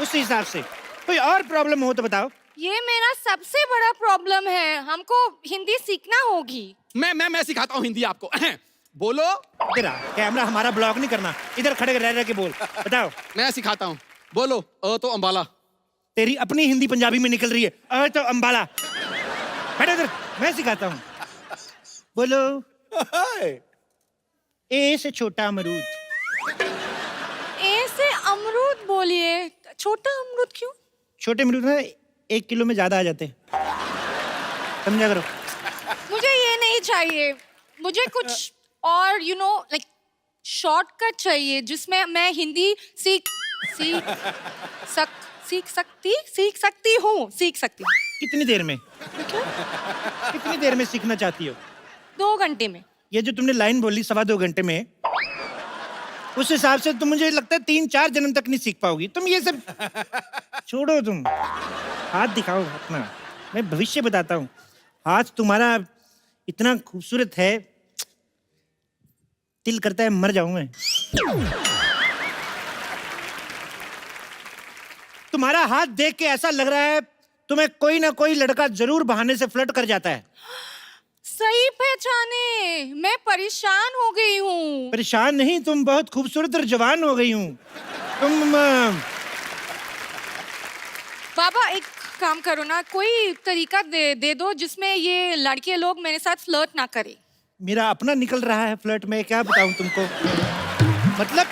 उस हिसाब से। कोई और प्रॉब्लम हो तो बताओ। ये मेरा सबसे बड़ा प्रॉब्लम है, हमको हिंदी सीखना होगी। मैं सिखाता हूँ हिंदी आपको। बोलो। इधर आ, कैमरा हमारा ब्लॉक नहीं करना, इधर खड़े रह रह के बोल। बताओ। मैं सिखाता हूँ, बोलो। तो अंबाला। तेरी अपनी हिंदी पंजाबी में निकल रही है। तो अंबाला। बैठो इधर, मैं सिखाता हूँ। बोलो। ए से छोटा अमरूद। ए से अमरूद बोलिए। छोटा अमरूद क्यों? छोटे अमरूद ना 1 किलो में ज्यादा आ जाते हैं, समझा करो। मुझे ये नहीं चाहिए, मुझे कुछ और लाइक शॉर्टकट चाहिए जिसमें मैं हिंदी सीख सकती हूँ। कितनी देर में? कितनी देर में सीखना चाहती हो? 2 घंटे में। ये जो तुमने लाइन बोली 2.25 घंटे में, उस हिसाब से तो मुझे लगता है 3-4 जन्म तक नहीं सीख पाओगी तुम। ये सब छोड़ो, तुम हाथ दिखाओ अपना, मैं भविष्य बताता हूँ। हाथ तुम्हारा इतना खूबसूरत है, दिल करता है मर जाऊं मैं। तुम्हारा हाथ देख के ऐसा लग रहा है तुम्हें कोई ना कोई लड़का जरूर बहाने से फ्लर्ट कर जाता है। सही पहचाने, मैं परेशान हो गई हूँ। परेशान नहीं, तुम बहुत खूबसूरत और जवान हो गई हूँ तुम। बाबा एक काम करो ना, कोई तरीका दे दो जिसमें ये लड़के लोग मेरे साथ फ्लर्ट ना करें। मेरा अपना निकल रहा है फ्लर्ट में, क्या बताऊं तुमको। मतलब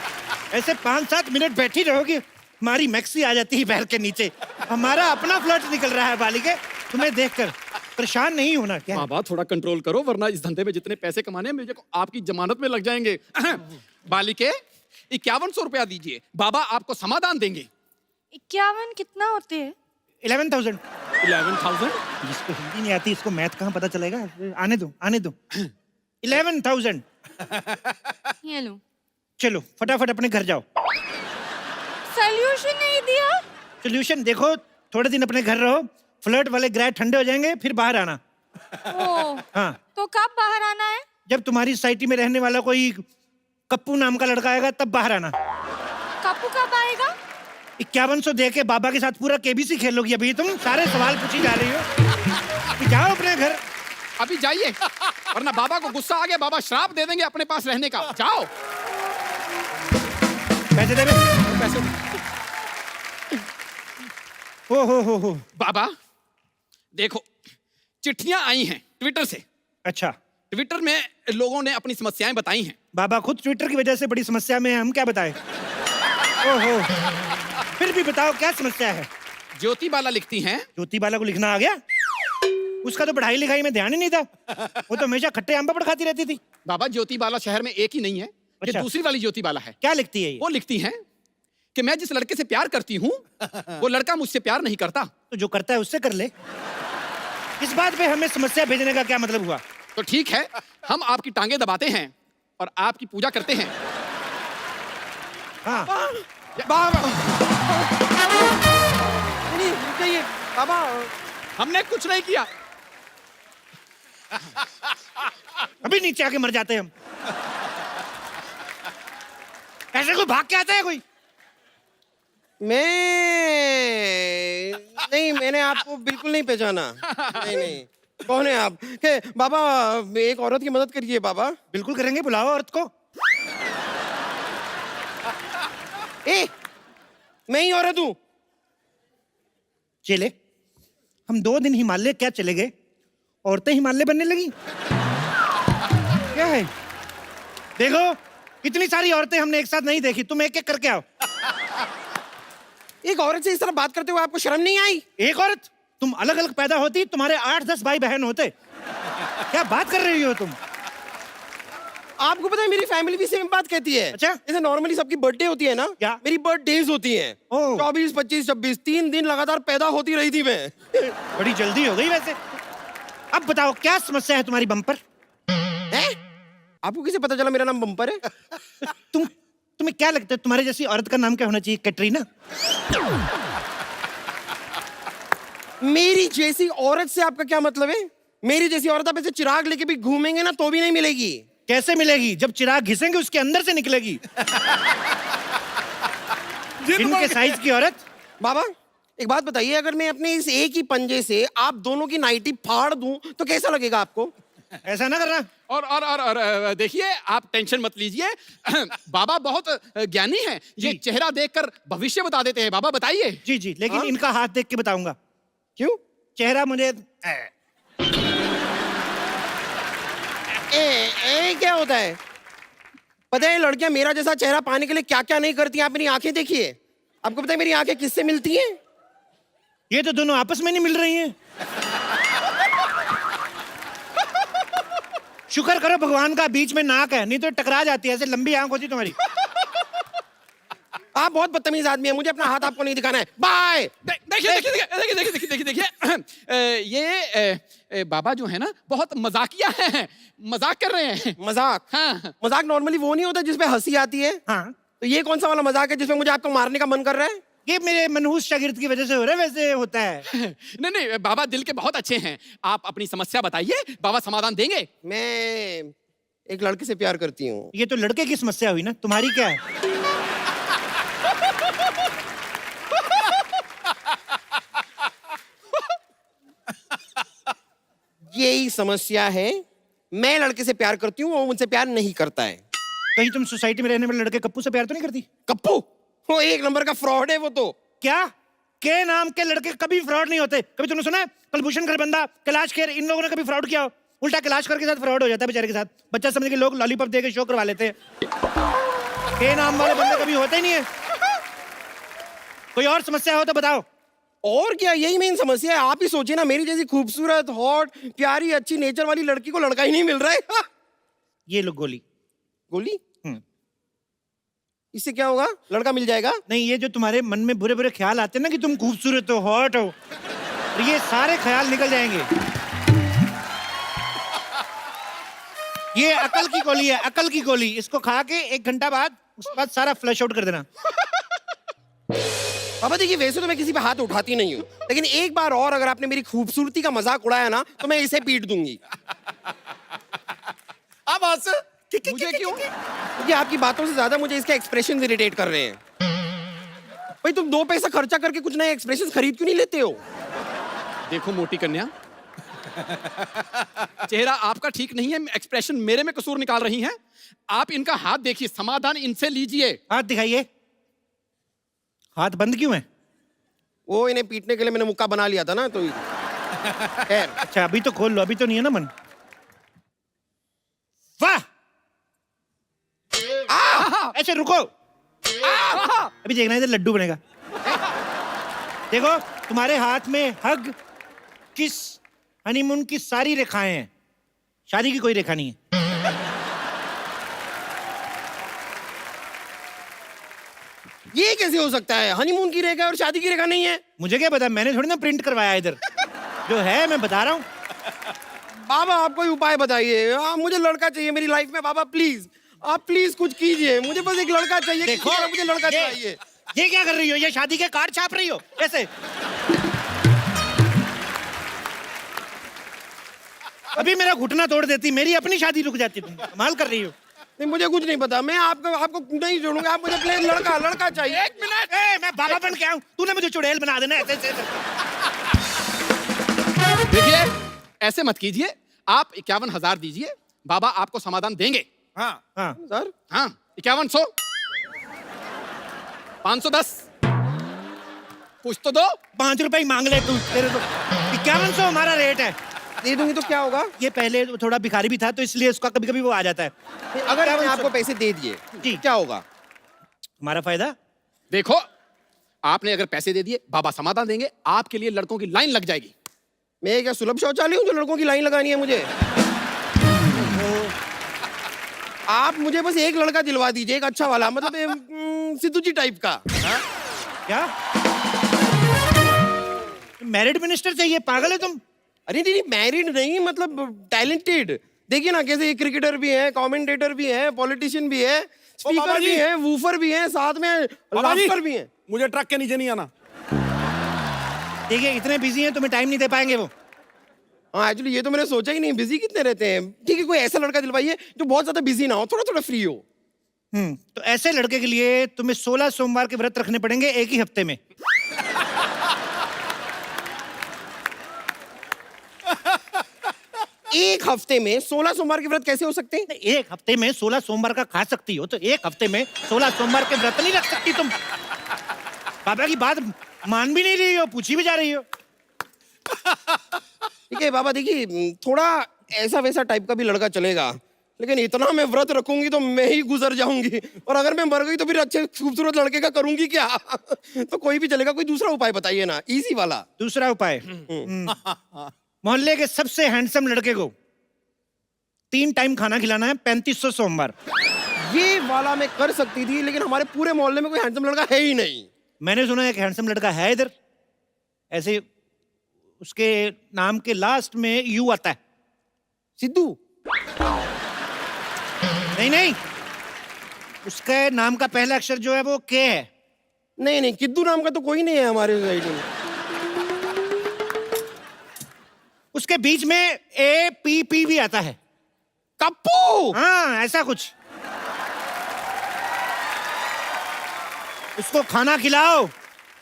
ऐसे 5-7 मिनट बैठी रहोगी, हमारी मैक्सी आ जाती है पैर के नीचे। हमारा अपना फ्लर्ट निकल रहा है बालिके, तुम्हें देखकर। परेशान नहीं होना क्या? बाबा थोड़ा कंट्रोल करो, वरना इस धंधे में जितने पैसे कमाने हैं मुझे आपकी जमानत में लग जाएंगे। बालिके 5100 रुपया दीजिए, बाबा आपको समाधान देंगे। 51 कितना होते हैं? 11,000। 11,000? जिसको हिंदी नहीं आती इसको मैथ कहाँ पता चलेगा। आने दो 11,000। ये लो। चलो फटाफट अपने घर जाओ। सॉल्यूशन नहीं दिया? सोल्यूशन देखो, थोड़े दिन अपने घर रहो, फ्लर्ट वाले ग्रह ठंडे हो जाएंगे, फिर बाहर आना। हाँ। तो कब बाहर आना है? जब तुम्हारी सोसाइटी में रहने वाला कोई कप्पू नाम का लड़का आएगा तब बाहर आना। कप्पू कब आएगा? 5100 दे के बाबा के साथ पूरा केबीसी खेलोगी। अभी तुम सारे सवाल पूछी जा रही हो। जाओ अपने घर। अभी जाइए, वरना बाबा को गुस्सा आ गया, बाबा श्राप दे देंगे अपने पास रहने का। जाओ। पैसे दे। पैसे। हो। बाबा देखो, चिट्ठियां आई हैं ट्विटर से। अच्छा। ट्विटर में लोगों ने अपनी समस्याएं बताई हैं। बाबा खुद ट्विटर की वजह से बड़ी समस्या में है, हम क्या बताएं। ओहो, फिर भी बताओ क्या समस्या है। ज्योति बाला लिखती हैं। ज्योति बाला को लिखना आ गया? उसका तो पढ़ाई लिखाई में ध्यान ही नहीं था, वो तो हमेशा खट्टे आम पापड़ खाती रहती थी। बाबा ज्योति बाला शहर में एक ही नहीं है, ये अच्छा। दूसरी वाली ज्योति बाला है। क्या लिखती है ये? वो लिखती हैं कि मैं जिस लड़के से प्यार करती हूँ वो लड़का मुझसे प्यार नहीं करता। तो जो करता है उससे कर ले। इस बात पे हमें समस्या भेजने का क्या मतलब हुआ? तो ठीक है, हम आपकी टांगे दबाते हैं और आपकी पूजा करते हैं। हाँ। बाबा हमने कुछ नहीं किया। अभी नीचे आके मर जाते हैं हम। ऐसे कोई भाग के आता है कोई? नहीं, मैंने आपको बिल्कुल नहीं पहचाना। नहीं, कौन है आप? के बाबा एक औरत की मदद करिए बाबा। बिल्कुल करेंगे, बुलाओ औरत को। मैं ही औरत हूँ। चले, हम 2 दिन हिमालय क्या चले गए, औरतें हिमालय बनने लगी। क्या है? देखो इतनी सारी औरतें हमने एक साथ नहीं देखी, तुम एक एक करके आओ। एक औरत से इस तरह बात करते हुए आपको शर्म नहीं आई? एक औरत? तुम अलग अलग पैदा होती तुम्हारे 8-10 भाई बहन होते। क्या बात कर रही हो तुम? आपको पता है मेरी फैमिली भी सेम बात कहती है। अच्छा? जैसे नॉर्मली सबकी बर्थडे होती है ना, क्या? मेरी बर्थडेज होती हैं। 24, 25, 26 3 दिन लगातार पैदा होती रही थी मैं। बड़ी जल्दी हो गई वैसे। अब बताओ क्या समस्या है तुम्हारी बम्पर? आपको कैसे पता चला मेरा नाम बम्पर है? तुम्हें क्या लगता है तुम्हारे जैसी औरत का नाम क्या होना चाहिए? कैटरीना? मेरी जैसी औरत से आपका क्या मतलब है? मेरी जैसी औरत आप ऐसे चिराग लेके भी घूमेंगे ना तो भी नहीं मिलेगी। कैसे मिलेगी? जब चिराग घिसेंगे उसके अंदर से निकलेगी। इनके साइज की औरत बाबा एक बात बताइए, अगर मैं अपने इस एक ही पंजे से आप दोनों की नाइटी फाड़ दूं तो कैसा लगेगा आपको? ऐसा ना करना। और देखिए, आप टेंशन मत लीजिए। बाबा बहुत ज्ञानी हैं, ये जी। चेहरा देखकर भविष्य बता देते हैं। बाबा बताइए। जी जी, लेकिन हाँ? इनका हाथ देख के बताऊंगा। क्यों? चेहरा मुझे क्या होता है? पता है लड़कियां मेरा जैसा चेहरा पाने के लिए क्या क्या नहीं करती? आप मेरी आंखें देखिए। आपको पता है मेरी आंखें किससे मिलती हैं? ये तो दोनों आपस में नहीं मिल रही हैं। शुक्र करो भगवान का बीच में नाक है, नहीं तो टकरा जाती है। ऐसे लंबी आंख होती तुम्हारी। आप बहुत बदतमीज आदमी हैं, मुझे अपना हाथ आपको नहीं दिखाना है। बाय। देखिए देखिए देखिए देखिए देखिए देखिए, ये बाबा जो है ना, बहुत मजाकिया हैं, मजाक कर रहे हैं। मजाक? हाँ। मजाक नॉर्मली वो नहीं होता जिसपे हंसी आती है? हाँ, तो ये कौन सा वाला मजाक है जिसमें मुझे आपको मारने का मन कर रहा है? ये मेरे मनहूस शागिर्द की वजह से हो रहा है, वैसे होता है। नहीं नहीं, बाबा दिल के बहुत अच्छे हैं। आप अपनी समस्या बताइए, बाबा समाधान देंगे। मैं एक लड़के से प्यार करती हूँ। ये तो लड़के की समस्या हुई ना, तुम्हारी क्या है? यही समस्या है, मैं लड़के से प्यार करती हूँ, वो मुझसे प्यार नहीं करता है। कहीं तुम सोसाइटी में रहने वाले लड़के कप्पू से प्यार तो नहीं करती? कप्पू वो एक नंबर का फ्रॉड है वो तो। क्या? के नाम के लड़के कभी फ्रॉड नहीं होते। कभी तुमने सुना है कलभूषण खरबंदा, कैलाश खेर, इन लोगों ने कभी फ्रॉड किया हो? उल्टा कैलाश खेर के साथ फ्रॉड हो जाता है बेचारे के साथ। बच्चा समझ के लोग लॉलीपॉप दे के शो करवा लेते हैं। के नाम वाले बंदे कभी होते ही नहीं है। कोई और समस्या हो तो बताओ। और क्या, यही मेन समस्या है। आप ही सोचिए ना, मेरी जैसी खूबसूरत, हॉट, प्यारी, अच्छी नेचर वाली लड़की को लड़का ही नहीं मिल रहा है। ये लो गोली। गोली? हम्म। इससे क्या होगा? लड़का मिल जाएगा? नहीं, ये जो तुम्हारे मन में बुरे बुरे ख्याल आते हैं ना कि तुम खूबसूरत हो, हॉट हो, तो ये सारे ख्याल निकल जाएंगे। ये अकल की गोली है, अकल की गोली। इसको खा के 1 घंटा बाद, उसके बाद सारा फ्लश आउट कर देना। बाबा देखिए, वैसे तो मैं किसी पे हाथ उठाती नहीं हूँ, लेकिन एक बार और अगर आपने मेरी खूबसूरती का मजाक उड़ाया ना तो मैं इसे पीट दूंगी। अब हंस। मुझे क्यों? क्योंकि आपकी बातों से ज्यादा मुझे इसके एक्सप्रेशन इरिटेट कर रहे हैं। भाई तुम 2 पैसा खर्चा करके कुछ नए एक्सप्रेशन खरीद क्यों नहीं लेते हो? देखो मोटी कन्या, चेहरा आपका ठीक नहीं है, एक्सप्रेशन मेरे में कसूर निकाल रही हैं। आप इनका हाथ देखिए, समाधान इनसे लीजिए। हाथ दिखाइए। हाथ बंद क्यों है? वो इन्हें पीटने के लिए मैंने मुक्का बना लिया था ना, तो खैर। अच्छा, अभी तो खोल लो, अभी तो नहीं है ना मन। वाह! ऐसे रुको। अभी देखना, इधर लड्डू बनेगा। देखो, तुम्हारे हाथ में हग, किस, हनीमून की सारी रेखाएं हैं। शादी की कोई रेखा नहीं है। ये कैसे हो सकता है? हनीमून की रेखा और शादी की रेखा नहीं है? मुझे क्या पता, मैंने थोड़ी ना प्रिंट करवाया इधर। जो है मैं बता रहा हूँ। बाबा आप कोई उपाय बताइए। मुझे लड़का चाहिए मेरी लाइफ में। बाबा प्लीज, आप प्लीज कुछ कीजिए। मुझे बस एक लड़का चाहिए। देखो, किसी तरह मुझे लड़का ये- चाहिए। ये क्या कर रही हो? ये शादी के कार्ड छाप रही हो ऐसे? अभी मेरा घुटना तोड़ देती, मेरी अपनी शादी रुक जाती। तुम कमाल कर रही हो। नहीं मुझे कुछ नहीं पता, मैं आपको नहीं छोड़ूंगा। आप मुझे प्लीज लड़का चाहिए। 1 मिनट। मैं बाबा बन के आऊं, तूने मुझे चुड़ैल बना देना ऐसे ऐसे। देखिए, ऐसे मत कीजिए। आप 51,000 दीजिए, बाबा आपको समाधान देंगे। हाँ हाँ सर हाँ, 5100, 510, कुछ तो दो। 5 रुपए ही मांग ले तू। तेरे तो 5100 हमारा रेट है। दे दूंगी तो क्या होगा? ये पहले थोड़ा भिखारी भी था, तो इसलिए उसका कभी कभी वो आ जाता है। अगर मैंने आपको पैसे दे दिए जी। क्या होगा? हमारा फायदा। देखो, आपने अगर पैसे दे दिए, बाबा समाधान देंगे, आपके लिए लड़कों की लाइन लग जाएगी। मैं क्या सुलभ शौचालय हूँ जो लड़कों की लाइन लगानी है मुझे? आप मुझे बस एक लड़का दिलवा दीजिए, एक अच्छा वाला, मतलब सिद्धू जी टाइप का। क्या मैरिड मिनिस्टर चाहिए? पागल है तुम? अरे नहीं, मैरिड नहीं, मतलब टैलेंटेड। देखिए ना कैसे क्रिकेटर भी है, कमेंटेटर भी है, पॉलिटिशियन भी है, बाबा स्पीकर जी। भी है, वूफर भी है, साथ में बाबा जी। लाफ्टर भी है। मुझे ट्रक के नीचे नहीं आना। देखिए, इतने बिजी हैं, तुम्हें टाइम नहीं दे पाएंगे वो। हाँ एक्चुअली ये तो मैंने सोचा ही नहीं, बिजी कितने रहते हैं। ठीक है, कोई ऐसा लड़का दिलवाइए जो बहुत ज्यादा बिजी ना हो, थोड़ा थोड़ा फ्री हो। तो ऐसे लड़के के लिए तुम्हें 16 सोमवार के व्रत रखने पड़ेंगे एक ही हफ्ते में। एक हफ्ते में 16 सोमवार के व्रत कैसे हो सकते हैं? एक हफ्ते में 16 सोमवार का खा सकती हो, तो एक हफ्ते में 16 सोमवार के व्रत नहीं रख सकती तुम? बाबा की बात मान भी नहीं रही हो, पूछी भी जा रही हो। ठीक है बाबा, देखिए थोड़ा ऐसा वैसा टाइप का भी लड़का चलेगा, लेकिन इतना मैं व्रत रखूंगी तो मैं ही गुजर जाऊंगी, और अगर मैं मर गई तो फिर अच्छे खूबसूरत लड़के का करूंगी क्या? तो कोई भी चलेगा, कोई दूसरा उपाय बताइए ना, इजी वाला। दूसरा उपाय, मोहल्ले के सबसे हैंडसम लड़के को 3 टाइम खाना खिलाना है, 3500 सोमवार। ये वाला मैं कर सकती थी, लेकिन हमारे पूरे मोहल्ले में कोई हैंडसम लड़का है ही नहीं। मैंने सुना एक हैंडसम लड़का है इधर, ऐसे उसके नाम के लास्ट में यू आता है। सिद्धू? नहीं नहीं, उसके नाम का पहला अक्षर जो है वो के है। नहीं नहीं, किद्दू नाम का तो कोई नहीं है हमारे सोसाइटी में। उसके बीच में ए पी पी भी आता है। कप्पू? हाँ, ऐसा कुछ। उसको खाना खिलाओ।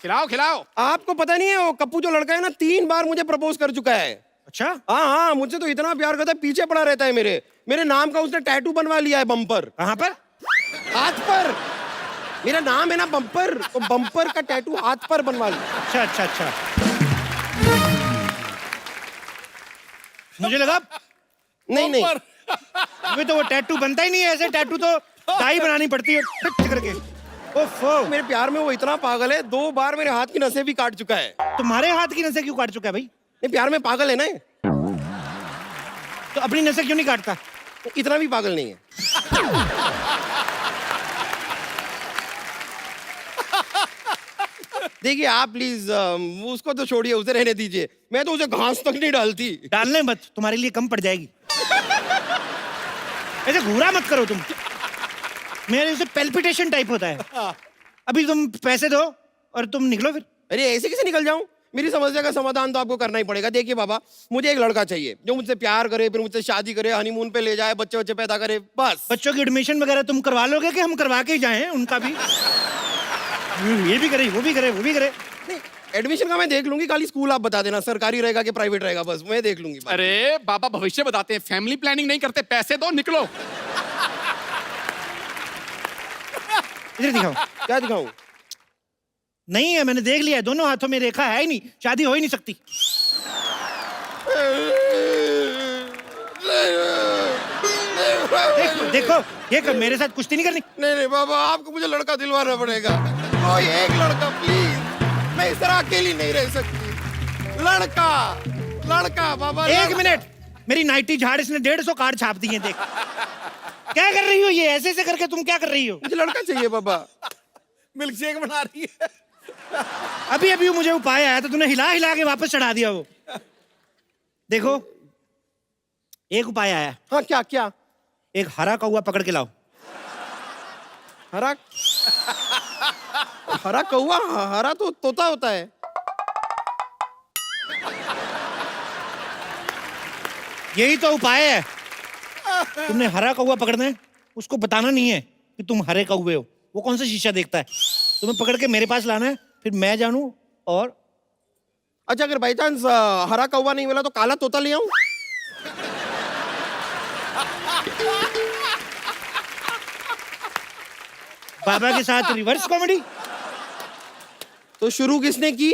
खिलाओ खिलाओ। आपको पता नहीं है, वो कप्पू जो लड़का है ना 3 बार मुझे प्रपोज कर चुका है। अच्छा? हाँ हाँ, मुझसे तो इतना प्यार करता है, पीछे पड़ा रहता है मेरे नाम का उसने टैटू बनवा लिया है बम्पर। कहाँ पर? हाथ पर। मेरा नाम है ना बम्पर, तो बम्पर का टैटू हाथ पर बनवा लिया। अच्छा अच्छा अच्छा, मुझे लगा नहीं नहीं, अभी तो वो टैटू बनता ही नहीं है, ऐसे टैटू तो डाई बनानी पड़ती है फिट करके। ओफो, मेरे प्यार में वो इतना पागल है, 2 बार मेरे हाथ की नसें भी काट चुका है। तुम्हारे हाथ की नसें क्यों काट चुका है भाई? नहीं, प्यार में पागल है ना ये। तो अपनी नसें क्यों नहीं काटता? इतना भी पागल नहीं है। देखिए आप प्लीज उसको तो छोड़िए, उसे रहने दीजिए, मैं तो उसे घास तक नहीं डालती। डालने मत, तुम्हारे लिए कम पड़ जाएगी। ऐसे घूरा मत करो तुम, मेरे उसे पेल्पिटेशन टाइप होता है। अभी तुम पैसे दो और तुम निकलो फिर। अरे ऐसे कैसे निकल जाऊं? मेरी समस्या का समाधान तो आपको करना ही पड़ेगा। देखिए बाबा, मुझे एक लड़का चाहिए जो मुझसे प्यार करे, फिर मुझसे शादी करे, हनीमून पे ले जाए, बच्चे बच्चे पैदा करे, बस। बच्चों की एडमिशन वगैरह तुम करवा लोगे कि हम करवा के ही जाएं उनका भी? ये भी करे, वो भी करे, वो भी करे। नहीं, एडमिशन का मैं देख लूंगी, खाली स्कूल आप बता देना सरकारी रहेगा कि प्राइवेट रहेगा, बस मैं देख लूंगी। अरे बाबा भविष्य बताते हैं, फैमिली प्लानिंग नहीं करते, पैसे दो निकलो। इधर दिखाओ। क्या दिखाऊं? नहीं है, मैंने देख लिया है, दोनों हाथों में रेखा है ही नहीं, शादी हो ही नहीं सकती। देखो देखो, ये कर, मेरे साथ कुश्ती नहीं करनी। नहीं नहीं बाबा, आपको मुझे लड़का दिलवाना पड़ेगा, कोई एक लड़का प्लीज, मैं इस तरह अकेली नहीं रह सकती। लड़का लड़का बाबा। एक मिनट, मेरी नाइटी झाड़ इसने 150 कार्ड छाप दिए, देख। क्या कर रही हो ये? ऐसे ऐसे करके तुम क्या कर रही हो? मुझे लड़का चाहिए बाबा। मिल्क शेक बना रही है। अभी अभी मुझे उपाय आया तो तूने हिला हिला के वापस चढ़ा दिया वो। देखो, एक उपाय आया। हाँ क्या क्या? एक हरा कौवा पकड़ के लाओ। हरा? हरा कौवा? हरा तो तोता होता है। यही तो उपाय है। तुमने हरा कौवा पकड़ना है, उसको बताना नहीं है कि तुम हरे कौवे हो। वो कौन सा शीशा देखता है? तुम्हें पकड़ के मेरे पास लाना है, फिर मैं जानूं। और अच्छा, अगर बाई चांस हरा कौवा नहीं मिला तो काला तोता ले आऊं? बाबा के साथ रिवर्स कॉमेडी। तो शुरू किसने की?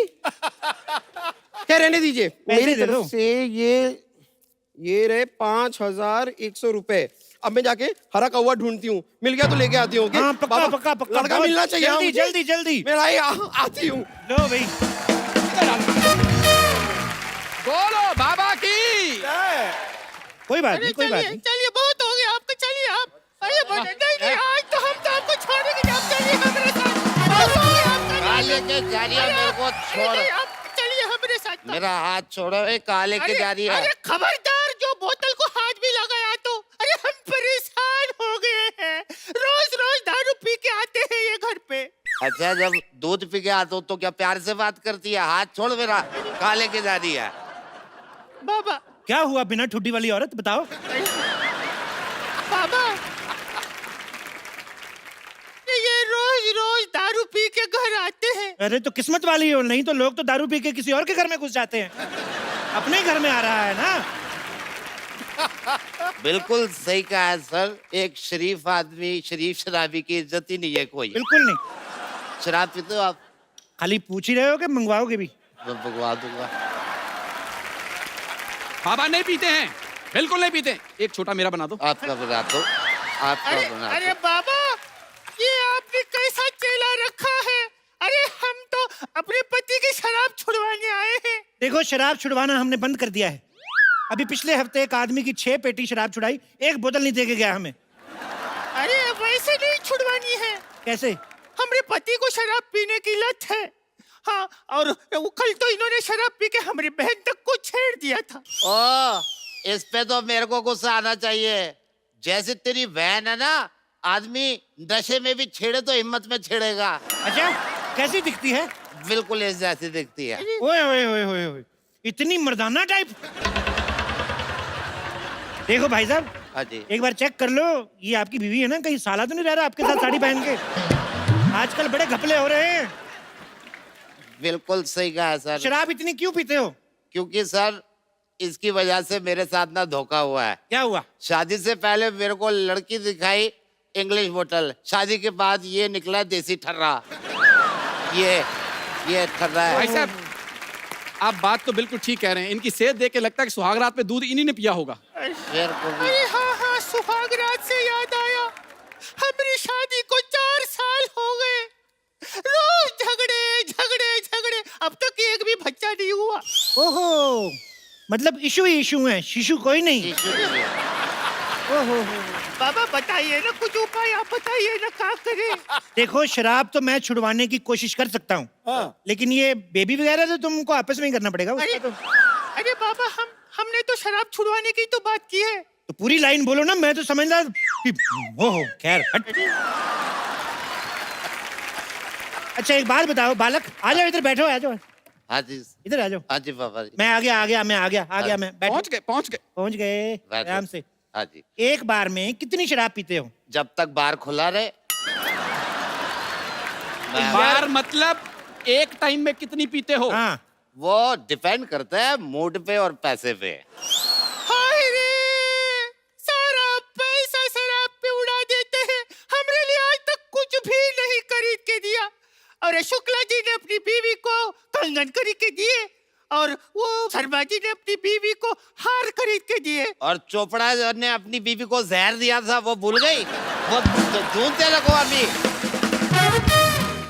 क्या रहने दीजिए, मेरी दे दो। तरफ से ये रहे 5100 रुपए। अब मैं जाके हरा कौवा ढूंढती हूँ, मिल गया तो लेके आती हूँ। हाँ, पक्का बाबा, पक्का पक्का। लड़का मिलना चाहिए। हाँ, जल्दी मुझे। जल्दी जल्दी। मैं आती हूँ। लो भाई। बोलो बाबा की। कोई बात नहीं, कोई बात नहीं। चलिए बहुत हो गया आपका, चलिए आप। अरे नहीं नहीं, आज तो हम तो आपको छोड़ेंगे नहीं, आप चलिए हमारे साथ। बहुत हो गया आपका। काले के जारिया अरे मेरे को अरे छोड़, नहीं, आप चलिए हमारे साथ। मेरा हाथ छोड़ो। ए काले के अरे जारिया, अरे खबरदार, जो बोतल को हाथ भी लगाया तो। अरे हम परेशान हो गए हैं, रोज रोज दारू पी के आते हैं ये घर पे। अच्छा जब दूध पी के आता हूँ तो क्या प्यार से बात करती है? हाथ छोड़ मेरा, काले के जारिया। बाबा क्या हुआ बिना ठुड्डी वाली औरत, बताओ। बाबा, ये रोज रोज दारू पी के घर आते हैं। अरे तो किस्मत वाली हो, नहीं तो लोग तो दारू पी के किसी और के घर में घुस जाते हैं। अपने घर में आ रहा है ना। बिल्कुल सही कहा है सर। एक शरीफ आदमी शरीफ शराबी की इज्जत ही नहीं है कोई। बिल्कुल नहीं। शराब पीते हो आप? खाली पूछ ही रहे हो कि मंगवाओगे भी? मैं भगवा दूंगा। बाबा नहीं पीते हैं, बिल्कुल नहीं पीते। एक छोटा मेरा बना दो। आपका बना दो, आपका अरे बना अरे दो। बाबा, ये आपने कैसा चेला रखा है? अरे हम तो अपने पति की शराब छुड़वाने आए हैं। देखो, शराब छुड़वाना हमने बंद कर दिया है। अभी पिछले हफ्ते एक आदमी की 6 पेटी शराब छुड़ाई, एक बोतल नहीं दे के गया हमें। अरे वैसे नहीं छुड़वानी है। कैसे? हमारे पति को शराब पीने की लत है। हाँ, और वो कल तो इन्होंने शराब पी के हमारी बहन तक को छेड़ दिया था। ओ, इस पे तो मेरे को गुस्सा आना चाहिए। जैसे तेरी बहन है ना, आदमी नशे में भी छेड़े तो हिम्मत में छेड़ेगा। अच्छा, कैसी दिखती है? बिल्कुल इस जैसी दिखती है। ओए ओए ओए ओए ओए, इतनी मर्दाना टाइप। देखो भाई साहब, हाँ जी। एक बार चेक कर लो, ये आपकी बीवी है ना? कहीं साला तो नहीं रह रहा आपके साथ साड़ी पहन के? आजकल बड़े घपले हो रहे हैं। बिल्कुल सही कहा है सर। शराब इतनी क्यों पीते हो? क्योंकि सर इसकी वजह से मेरे साथ ना धोखा हुआ है। क्या हुआ? शादी से पहले मेरे को लड़की दिखाई इंग्लिश बोतल, शादी के बाद ये निकला देसी ठर्रा। ये ठर्रा भाई है। साहब, आप बात तो बिल्कुल ठीक कह रहे हैं। इनकी सेहत देख के लगता है कि सुहाग रात में दूध इन्हीं ने पिया होगा। बिल्कुल। अरे हाँ हाँ, सुहाग रात से याद आया, हमारी शादी को 4 साल हो गए। रोज झगड़े झगड़े झगड़े, अब तक एक भी बच्चा नहीं हुआ। ओहो, मतलब इशू ही इशू है, शिशु कोई नहीं। ओहो, बाबा बताइए ना कुछ उपाय, आप बताइए ना क्या करें। देखो, शराब तो मैं छुड़वाने की कोशिश कर सकता हूँ, लेकिन ये बेबी वगैरह तो तुमको आपस में ही करना पड़ेगा। अरे उसका तो अरे बाबा, हमने तो शराब छुड़वाने की तो बात की है। तो पूरी लाइन बोलो ना, मैं तो समझ रहा। ओहो, खैर हट। अच्छा, एक बात बताओ बालक, आ जाओ इधर, बैठो, आ जाओ, हाँ जी। इधर आ जाओ। हाँ जी पापा जी। मैं आ गया, मैं बैठो। पहुंच गए। पहुंच गए बैठो। आराम से। हाँ जी। एक बार में कितनी शराब पीते हो? जब तक बार खुला रहे। बार मतलब एक टाइम में कितनी पीते हो? हाँ, वो डिपेंड करता है मूड पे और पैसे पे। हाय रे, सारा पैसा शराब पे उड़ा देते हैं। हमरे लिए आज तक कुछ भी नहीं खरीद के दिया। और शुक्ला जी ने अपनी बीवी को कंगन खरीद के दिए, और वो शर्मा जी ने अपनी बीवी को हार खरीद के दिए। और चोपड़ा ने अपनी बीवी को जहर दिया था, वो भूल गई? वो ढूंढते रखो अभी।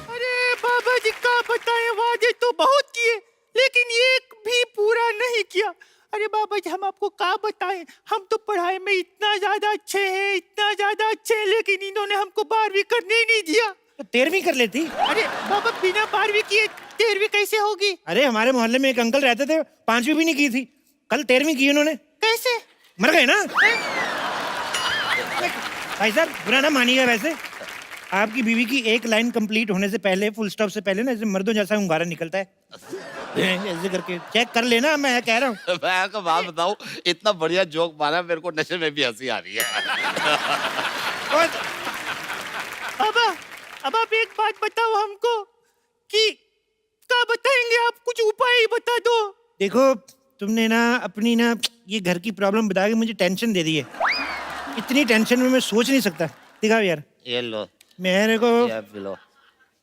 अरे बाबा जी का बताएं, वादे तो बहुत किए लेकिन एक भी पूरा नहीं किया। अरे बाबा जी, हम आपको क्या बताएं, हम तो पढ़ाई में इतना ज्यादा अच्छे हैं, इतना ज्यादा अच्छे हैं, लेकिन इन्होंने हमको 12वीं करने ही नहीं दिया। तो 13वीं कर लेती। अरे बाबा, बिना 12वीं किए 13वीं कैसे होगी? अरे हमारे मोहल्ले में एक अंकल रहते थे, 5वीं भी नहीं की थी, कल 13वीं की उन्होंने। कैसे? मर गए ना। भाई साहब, बुरा ना मानिएगा, वैसे आपकी बीवी की एक लाइन कंप्लीट होने से पहले, फुल स्टॉप से पहले ना, ऐसे मर्दों जैसा hunगारा निकलता है, ऐसे करके चेक कर लेना, मैं कह रहा हूँ। मैं आपको बात बताऊं, इतना बढ़िया जोक मारा, मेरे को नशे में भी हंसी आ रही है। बाबा, अब आप एक बात बताओ हमको कि क्या बताएंगे आप? कुछ उपाय ही बता दो। देखो, तुमने ना अपनी ना ये घर की प्रॉब्लम बता के मुझे टेंशन दे दी है। इतनी टेंशन में मैं सोच नहीं सकता। दिखाओ यार, ये लो, मेरे को ये पी लो।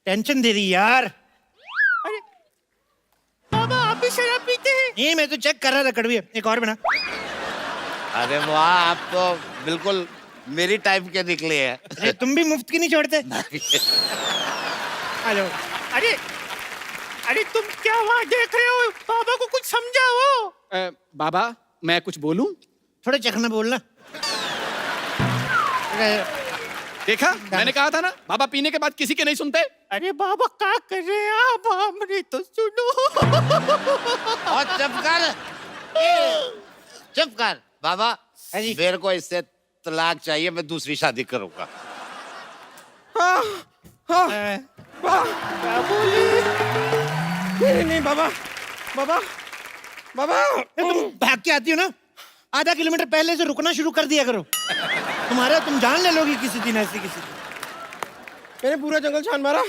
टेंशन दे दी यार। अरे बाबा, आप भी शराब पीते हैं? नहीं, मैं तो चेक कर रहा था, कड़वी है। एक और बना। अरे वाह, आप तो बिल्कुल मेरी टाइप के निकले हैं। अरे तुम भी मुफ्त की नहीं छोड़ते। आ जाओ। अरे अरे, तुम क्या वहाँ देख रहे हो? बाबा को कुछ समझाओ। बाबा, मैं कुछ बोलूं? थोड़ा चखना बोलना। देखा, मैंने कहा था ना, बाबा पीने के बाद किसी के नहीं सुनते। अरे बाबा, क्या कर रहे हैं आप? हमने तो सुनो। और चुप कर, चुप कर बाबा। जी। मेरे को इससे तलाक चाहिए, मैं दूसरी शादी करूंगा। क्या बोले? नहीं बाबा, बाबा, बाबा, तुम भाग के आती हो ना, आधा किलोमीटर पहले से रुकना शुरू कर दिया करो। तुम जान ले लोगी किसी दिन ऐसी किसी दिन। मैंने पूरा जंगल छान मारा,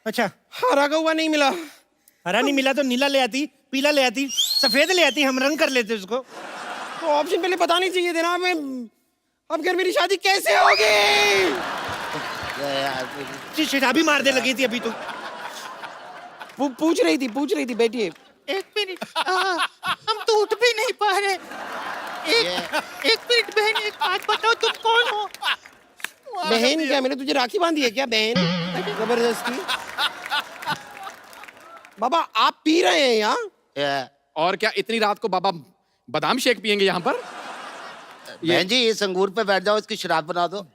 अच्छा, हरा का हुआ नहीं मिला। हरा नहीं मिला तो नीला ले आती, पीला ले आती, सफेद ले आती, हम रंग कर लेते उसको। तो ऑप्शन पहले बतानी चाहिए थे ना। मैं अब फिर मेरी शादी कैसे होगी? शराबी मार दे लगी थी अभी तो। पूछ रही थी बैठिए। एक मिनट, हम तो उठ भी नहीं पा रहे। एक मिनट बहन, एक बात बताओ, तुम कौन हो? बहन क्या, मैंने तुझे राखी बांधी है क्या बहन? जबरदस्ती। बाबा आप पी रहे हैं यहाँ? और क्या इतनी रात को बाबा बादाम शेक पियेंगे यहाँ पर? बहन जी इस अंगूर पे बैठ जाओ, इसकी शराब बना दो।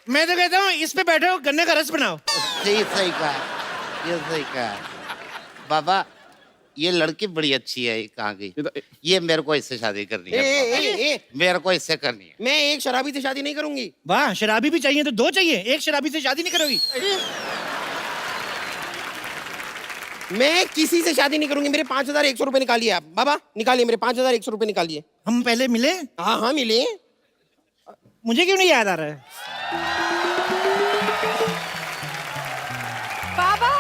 मैं तो कहता हूँ इस पे बैठो, गन्ने का रस बनाओ। सही कहा, ये सही कहा। बाबा ये लड़की बड़ी अच्छी है, कहाँ गई? ये मेरे को इससे शादी करनी है। मेरे को इससे करनी है। मैं एक शराबी से शादी नहीं करूंगी। वाह, शराबी भी चाहिए तो दो चाहिए, एक शराबी से शादी नहीं करोगी? मैं किसी से शादी नहीं करूंगी। मेरे 5,100 रुपए निकालिए आप। बाबा निकालिए, मेरे 5,100 रुपए निकालिए। हम पहले मिले? हाँ मिले। मुझे क्यों नहीं याद आ रहा है? बाबा,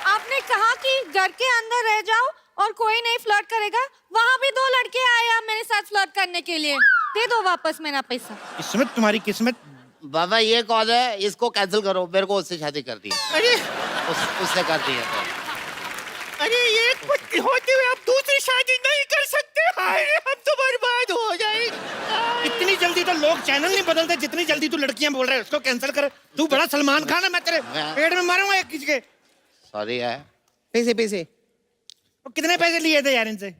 आपने कहा कि घर के अंदर रह जाओ और कोई नहीं फ्लर्ट करेगा। वहाँ भी 2 लड़के आए हैं मेरे साथ फ्लर्ट करने के लिए। दे दो वापस मेरा पैसा। किस्मत, तुम्हारी किस्मत। बाबा ये कौन है? इसको कैंसिल करो, मेरे को उससे शादी कर दी है। अरे उससे कर दी है। अरे एक पत्नी होते हुए आप दूसरी शादी नहीं कर सकते। अरे हम तो बर्बाद हो जाएंगे। इतनी जल्दी तो लोग चैनल नहीं बदलते जितनी जल्दी तू लड़कियां बोल रहा है उसको कैंसिल कर। तू बड़ा सलमान खान है, मैं तेरे पेट में मारूंगा एक खींच के। सॉरी है। पैसे तो कितने पैसे लिए थे यार इनसे?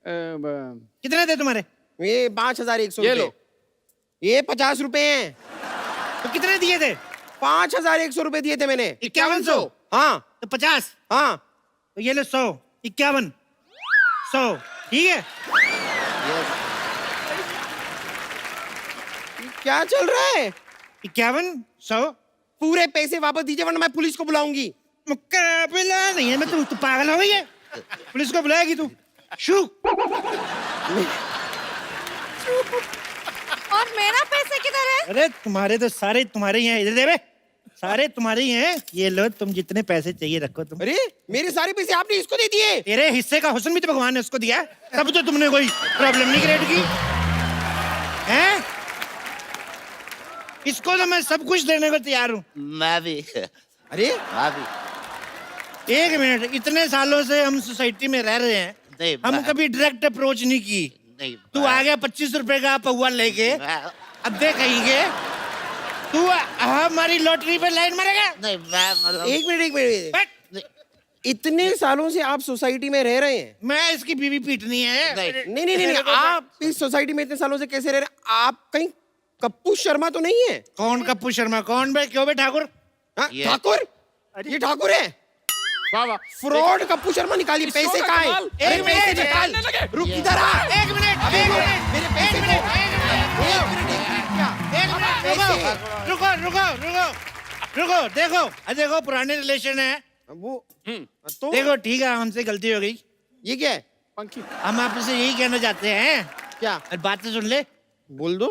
कितने थे तुम्हारे? ये 5,100 ये रुपए। लो। ये 50 रुपए हैं। तो कितने दिए थे? 5,100 रुपए दिए थे मैंने। 5100? हाँ तो 50? हाँ। तो ये ले 100, 51, 100, ठीक है? क्या चल रहा है? 51, 100 पूरे पैसे वापस दीजिए वरना मैं पुलिस को बुलाऊंगी। मुकाबला नहीं है। मैं तू पागल हो गई है? पुलिस को बुलाएगी तू? शू। और मेरा पैसे किधर है? अरे तुम्हारे तो सारे तुम्हारे ही हैं। इधर दे बे, सारे तुम्हारे ही हैं। ये लो, तुम जितने पैसे चाहिए रखो तुम। अरे मेरे सारे पैसे आपने इसको दे दिए? तेरे हिस्से का हुस्न भी तो भगवान ने उसको दिया है। तब तो तुमने कोई प्रॉब्लम नहीं क्रिएट की हैं? इसको तो मैं सब कुछ देने को तैयार हूँ। मैं भी। अरे मैं भी। एक मिनट, इतने सालों से हम सोसाइटी में रह रहे हैं, नहीं, हम मैं- कभी डायरेक्ट अप्रोच नहीं की। नहीं तू आ गया 25 रुपए का पौवा लेके, मैं- अद्धे कहेंगे तू हमारी लॉटरी पे लाइन मारेगा। नहीं मैं मतलब एक मिनट। बट इतने सालों से आप सोसाइटी में रह रहे हैं? मैं इसकी बीवी पीटनी है। नहीं। नहीं आप इस सोसाइटी में इतने सालों से कैसे रह रहे हैं? आप कहीं कप्पू शर्मा तो नहीं है? कौन कप्पू शर्मा? कौन बे? क्यों बे ठाकुर? हाँ, ये- ठाकुर? ये ठाकुर है? वाह वाह। फ्रॉड कप्पू शर्मा निकालिए। इस पैसे शो का कहाँ है? कमाल। अरे एक पैसे मिनट, निकाल। निकालने लगे। रुक इधर आ। एक मिनट, एक मिनट, मेरे पैसे एक मिनट, एक मिनट, रुको, रुको। देखो पुराने रिलेशन है। वो तो देखो ठीक है, हमसे गलती हो गई। ये क्या है? पंखी। हम आपसे यही कहना चाहते हैं, क्या? और बात तो सुन ले। बोल दो।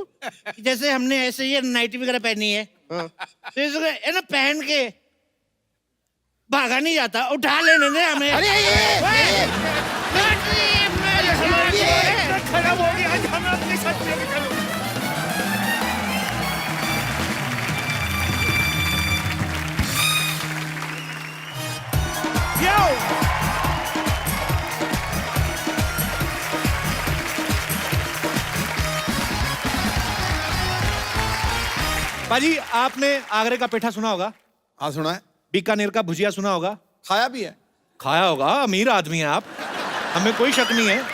जैसे हमने ऐसे ये नाइटी वगैरह पहनी है, हाँ। तो इसको है ना पहन के भागा नहीं जाता, उठा लेने दे हमें। अरे खराब हो गया, आज हमें अपने साथ लेके चलो। बाजी, आपने आगरे का पेठा सुना होगा, हाँ सुना है, बीकानेर का भुजिया सुना होगा, खाया भी है। खाया होगा। अमीर आदमी हैं आप, हमें कोई शक नहीं है।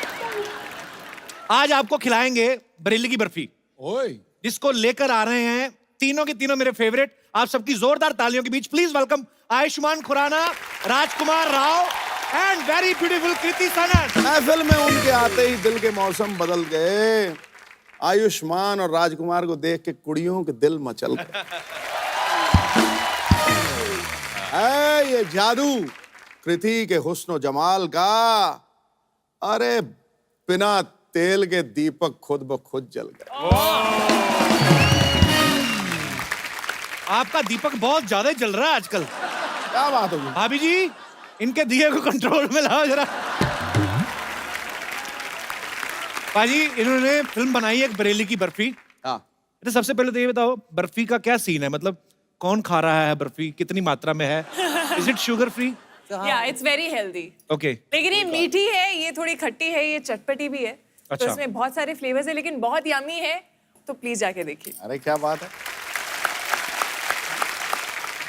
आज आपको खिलाएंगे बरेली की बर्फी, ओए जिसको लेकर आ रहे हैं तीनों के तीनों मेरे फेवरेट। आप सबकी जोरदार तालियों के बीच please welcome Ayushmann Khurrana, Rajkummar Rao and very beautiful Kriti Sanon. महफिल में उनके आते ही दिल के मौसम बदल गए। आयुष्मान और राजकुमार को देख के कुड़ियों के दिल मचल गए। है ये जादू कृति के हुस्न जमाल का। अरे बिना तेल के दीपक खुद ब खुद जल गए। आपका दीपक बहुत ज्यादा जल रहा है आजकल। क्या बात होगी? भाभी जी, इनके दिए को कंट्रोल में लाओ जरा। पाजी, इन्होंने फिल्म बनाई है एक बरेली की बर्फी। हाँ। तो सबसे पहले तो ये बताओ, बर्फी का क्या सीन है? मतलब कौन खा रहा है बर्फी, कितनी मात्रा में है? Is it sugar free? या इट्स वेरी हेल्दी। ओके। लेकिन ये मीठी है, ये थोड़ी खट्टी है, ये चटपटी भी है। अच्छा। तो इसमें बहुत सारे फ्लेवर्स है, लेकिन बहुत यमी है। तो प्लीज जाके देखिए। अरे क्या बात है,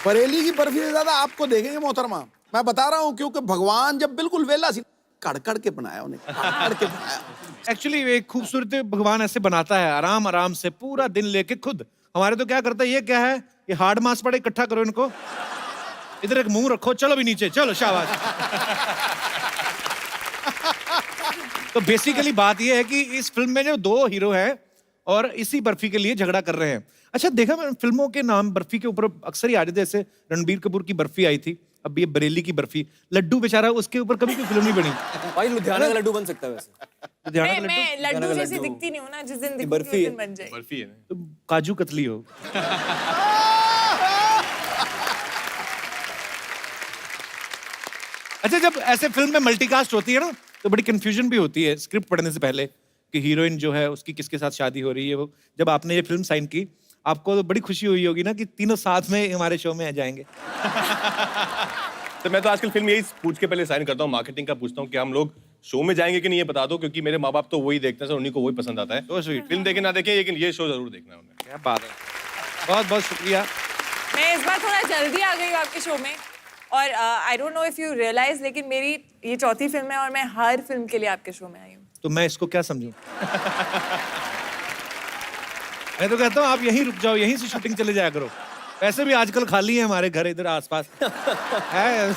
बरेली की बर्फी से ज्यादा आपको देखेंगे मोहतरमा। मैं बता रहा हूँ, क्योंकि भगवान जब बिल्कुल वेला सी कड़ के बनाया उन्हें, कड़ के बनाया। एक्चुअली एक खूबसूरत भगवान ऐसे बनाता है, आराम आराम से पूरा दिन लेके खुद। हमारे तो क्या करता है, ये क्या है, ये हार्ड मास पड़े, इकट्ठा करो इनको, इधर एक मुंह रखो, चलो भी नीचे, चलो शाबाश। तो बेसिकली बात ये है कि इस फिल्म में जो दो हीरो हैं और इसी बर्फी के लिए झगड़ा कर रहे हैं। अच्छा, देखा मैंने फिल्मों के नाम बर्फी के ऊपर अक्सर ही आ रहे थे, जैसे रणबीर कपूर की बर्फी आई थी, अब ये बरेली की बर्फी। लड्डू बेचारा, उसके ऊपर कभी कोई फिल्म नहीं बनी। भाई लुधियाना का लड्डू बन सकता है वैसे। लुधियाना का मैं लड्डू लड्डू जैसी दिखती नहीं हूँ ना, जिस दिन दिखूंगी बर्फी उस है। दिन बन जाएगी। बर्फी है ना। तो काजू कतली हो। अच्छा, जब ऐसे फिल्म में मल्टीकास्ट होती है ना, तो बड़ी कंफ्यूजन भी होती है स्क्रिप्ट पढ़ने से पहले कि हीरोइन जो है उसकी किसके साथ शादी हो रही है। वो जब आपने ये फिल्म साइन की, आपको तो बड़ी खुशी हुई होगी ना कि तीनों साथ में हमारे शो में आ जाएंगे। तो मैं तो आजकल फिल्म यही पूछ के पहले साइन करता हूँ, मार्केटिंग का पूछता हूँ कि हम लोग शो में जाएंगे कि नहीं, ये बता दो, क्योंकि मेरे माँ बाप तो वही देखते हैं सर, उन्हीं को वही पसंद आता है। So sweet. फिल्म देखे ना देखें, लेकिन ये शो जरूर देखना है उन्हें। क्या बात है, बहुत बहुत शुक्रिया। मैं इस बार थोड़ा जल्दी आ गई हूँ आपके शो में, और I don't know if you realise, लेकिन मेरी ये चौथी फिल्म है और मैं हर फिल्म के लिए आपके शो में आई हूँ। तो मैं इसको क्या समझूं? मैं तो कहता हूँ आप यहीं रुक जाओ, यहीं से शूटिंग चले जाया करो। वैसे भी आजकल खाली है हमारे घर इधर आसपास है।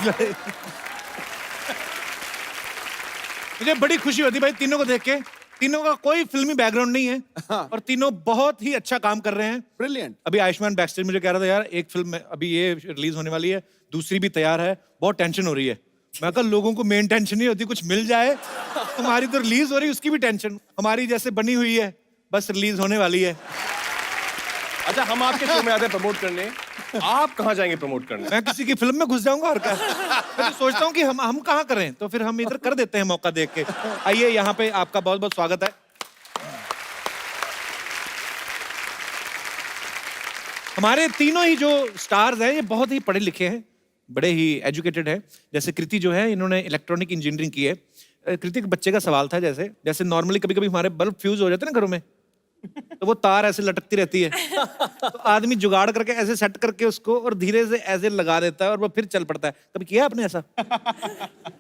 मुझे बड़ी खुशी होती भाई तीनों को देख के। तीनों का कोई फिल्मी बैकग्राउंड नहीं है और तीनों बहुत ही अच्छा काम कर रहे हैं। ब्रिलियंट। अभी आयुष्मान बैकस्टेज मुझे कह रहा था, यार एक फिल्म में अभी ये रिलीज होने वाली है, दूसरी भी तैयार है, बहुत टेंशन हो रही है। मैं कहा लोगों को मेन टेंशन नहीं होती, कुछ मिल जाए। तुम्हारी तो रिलीज हो रही है, उसकी भी टेंशन। हमारी जैसे बनी हुई है, बस रिलीज होने वाली है। अच्छा, हम आपके शो में आते हैं प्रमोट करने, आप कहाँ जाएंगे प्रमोट करने? मैं किसी की फिल्म में घुस जाऊंगा और क्या। मैं तो सोचता हूँ कि हम कहाँ करें, तो फिर हम इधर कर देते हैं मौका देख के। आइए, यहाँ पे आपका बहुत बहुत स्वागत है। हमारे तीनों ही जो स्टार्स हैं, ये बहुत ही पढ़े लिखे हैं, बड़े ही एजुकेटेड हैं। जैसे कृति जो है, इन्होंने इलेक्ट्रॉनिक इंजीनियरिंग की है। कृति के बच्चे का सवाल था, जैसे नॉर्मली कभी कभी हमारे बल्ब फ्यूज हो जाते हैं ना घरों में, तो वो तार ऐसे लटकती रहती है, तो आदमी जुगाड़ करके ऐसे सेट करके उसको और धीरे से ऐसे लगा देता है और वो फिर चल पड़ता है। कभी किया आपने ऐसा?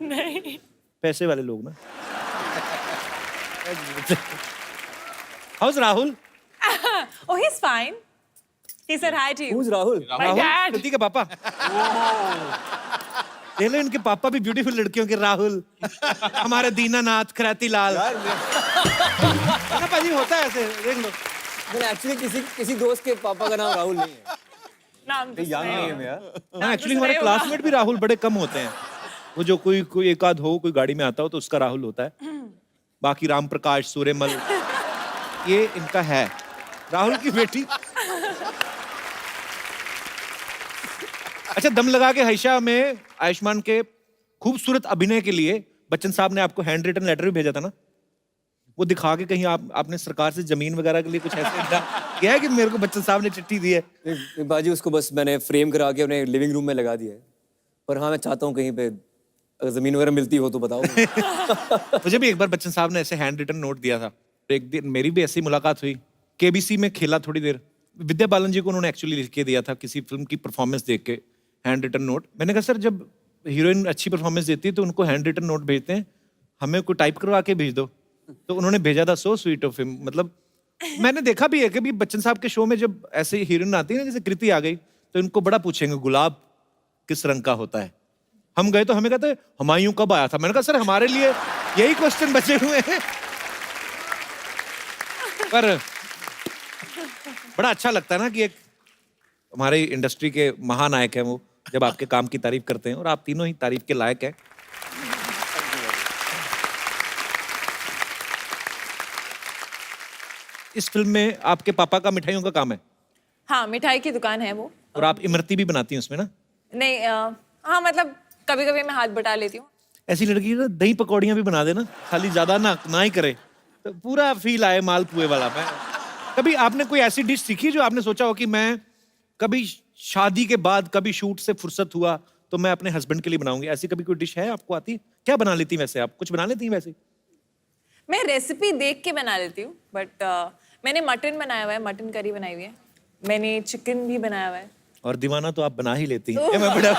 नहीं। पैसे वाले लोग ना। House Rahul? Oh, he's fine. He said hi to you. Who's Rahul? My Rahul dad. कृति के पापा। देख लो, इनके पापा भी ब्यूटीफुल लड़कियों के राहुल। हमारे दीनानाथ खराती लाल। ना पाजी, होता है ऐसे, देख लो। मैंने एक्चुअली किसी दोस्त के पापा का नाम राहुल नहीं है। नाम तो यंग सही नेम है यार। हाँ, एक्चुअली हमारे क्लासमेट भी राहुल बड़े कम होते हैं। वो जो कोई एक आध हो, कोई गाड़ी में आता हो तो उसका राहुल होता है। बाकी राम प्रकाश, सूर्यमल, ये इनका है। राहुल की बेटी। अच्छा, दम लगा के हईशा में आयुष्मान के खूबसूरत अभिनय के लिए बच्चन साहब ने आपको हैंड रिटन लेटर भी भेजा था ना? वो दिखा के कहीं आपने सरकार से जमीन वगैरह के लिए कुछ ऐसे किया है कि मेरे को बच्चन साहब ने चिट्ठी दी है? नहीं, बाजी उसको बस मैंने फ्रेम करा के अपने लिविंग रूम में लगा दिया है। पर हाँ, मैं चाहता हूँ कहीं पे अगर जमीन वगैरह मिलती हो तो बताओ। मुझे भी एक बार बच्चन साहब ने ऐसे हैंड रिटन नोट दिया था। एक दिन मेरी भी ऐसी मुलाकात हुई, केबीसी में खेला थोड़ी देर। विद्या बालन जी को उन्होंने एक्चुअली लिख के दिया था किसी फिल्म की परफॉर्मेंस देख के, हैंड रिटन नोट। मैंने कहा सर, जब हीरोइन अच्छी परफॉर्मेंस देती है तो उनको हैंड रिटन नोट भेजते हैं, हमें कोई टाइप करवा के भेज दो। तो उन्होंने भेजा था। So sweet of him. मतलब मैंने देखा भी है कि बच्चन साहब के शो में जब ऐसे हीरोइन आती है ना, जैसे कृति आ गई, तो इनको बड़ा पूछेंगे गुलाब किस रंग का होता है। हम गए तो हमें कहते हुमायूं कब आया था। मैंने कहा सर, हमारे लिए यही क्वेश्चन बचे हुए हैं। पर बड़ा अच्छा लगता है ना कि एक हमारी इंडस्ट्री के महानायक हैं वो, जब आपके काम की तारीफ करते हैं, और आप तीनों ही तारीफ के लायक हैं। इस फिल्म में आपके पापा का मिठाइयों का काम है? हाँ, मिठाई की दुकान है वो। और आप इमरती भी बनाती हैं उसमें ना? नहीं, हाँ मतलब कभी कभी मैं हाथ बटा लेती हूँ। ऐसी लड़की ना दही पकौड़ियाँ भी बना देना, खाली ज्यादा ना ही करे, तो पूरा फील आए मालपुए वाला। मैं कभी आपने कोई ऐसी डिश सीखी जो आपने सोचा हो कि मैं कभी शादी के बाद कभी शूट से फुर्सत हुआ तो मैं अपने हस्बैंड के लिए बनाऊंगी, ऐसी कभी कोई डिश है आपको आती? क्या बना लेती वैसे आप? कुछ बना लेती हैं वैसे? मैं रेसिपी देख के बना लेती हूँ, बट मैंने मटन बनाया हुआ है, मटन करी बनाई हुई है, मैंने चिकन भी बनाया हुआ है। और दीवाना तो आप बना ही लेती हैं। मैं बड़ा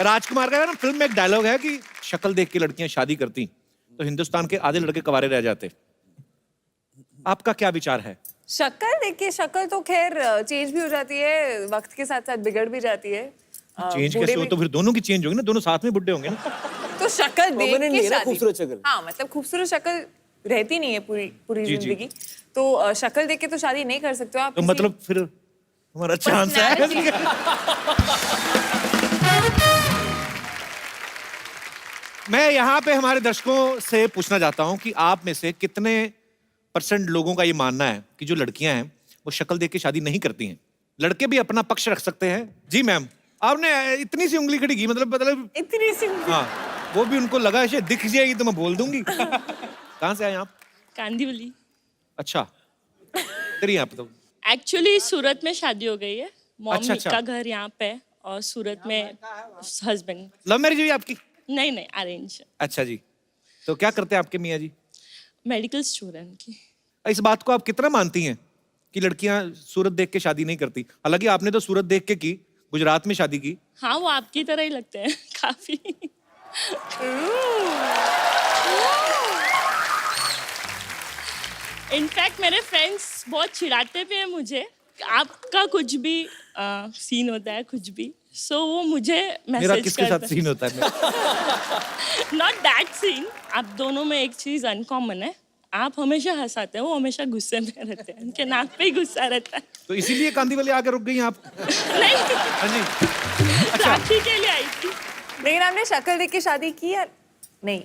राजकुमार का है ना फिल्म में एक डायलॉग है कि शक्ल देख के लड़कियां शादी करती तो हिंदुस्तान के आधे लड़के कवारे रह जाते। आपका क्या विचार है? शक्ल देखिए, शक्ल तो खैर चेंज भी हो जाती है, वक्त के साथ साथ बिगड़ भी जाती है। चेंज बूढ़े कैसे हो? भी- तो फिर दोनों की चेंज होगी ना, दोनों साथ में बुढ़े होंगे ना। तो शक्ल देख Permanent नहीं के है ना शादी। खूबसूरत शक्ल। हाँ मतलब खूबसूरत शक्ल रहती नहीं है पूरी पूरी जी, जी। जिंदगी, तो शक्ल देख के तो शादी नहीं कर सकते हो आप। तो किसी- मतलब फिर हमारा चांस है। मैं यहाँ पे हमारे दर्शकों से पूछना चाहता हूँ कि आप में से कितने % लोगों का ये मानना है कि जो लड़कियां हैं वो शक्ल देख के शादी नहीं करती हैं? लड़के भी अपना पक्ष रख सकते हैं। जी मैम, आपने इतनी सी उंगली खड़ी की, मतलब इतनी सी हाँ, वो भी उनको लगा शायद दिख जाएगी तो मैं बोल दूंगी। कहाँ से आए आप? कांदीवली। अच्छा, इधर ही आप तो। एक्चुअली सूरत में शादी हो गई है, मम्मी अच्छा। का घर यहाँ पे है और सूरत में हस्बैंड। लव मैरिज हुई आपकी? नहीं अरेंज। अच्छा जी, तो क्या करते हैं आपके मियाँ जी? मेडिकल स्टूडेंट की। इस बात को आप कितना मानती हैं कि लड़कियां सूरत देख के शादी नहीं करती? हालांकि आपने तो सूरत देख के की, गुजरात में शादी की। हाँ वो आपकी तरह ही लगते हैं काफी। इनफैक्ट मेरे फ्रेंड्स बहुत चिढ़ाते भी हैं मुझे, आपका कुछ भी सीन होता है कुछ भी, सो वो मुझे मेरा मैसेज किसके साथ सीन होता है? Not that scene. आप दोनों में एक चीज अनकॉमन है, आप हमेशा हंसाते हैं, वो हमेशा गुस्से में रहते हैं, उनके नाक पे ही गुस्सा रहता है। तो इसीलिए कांदी वाले आके रुक गई आप? नहीं हाँ जी। राखी के लिए आई थी। लेकिन आपने शक्ल देख के शादी की या नहीं?